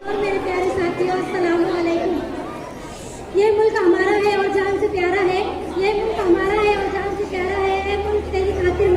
और मेरे प्यारे साथियों, अस्सलाम वालेकुम। ये मुल्क हमारा है और जान से प्यारा है। ये मुल्क हमारा है और जान से प्यारा है। ये मुल्क तेरी खातिर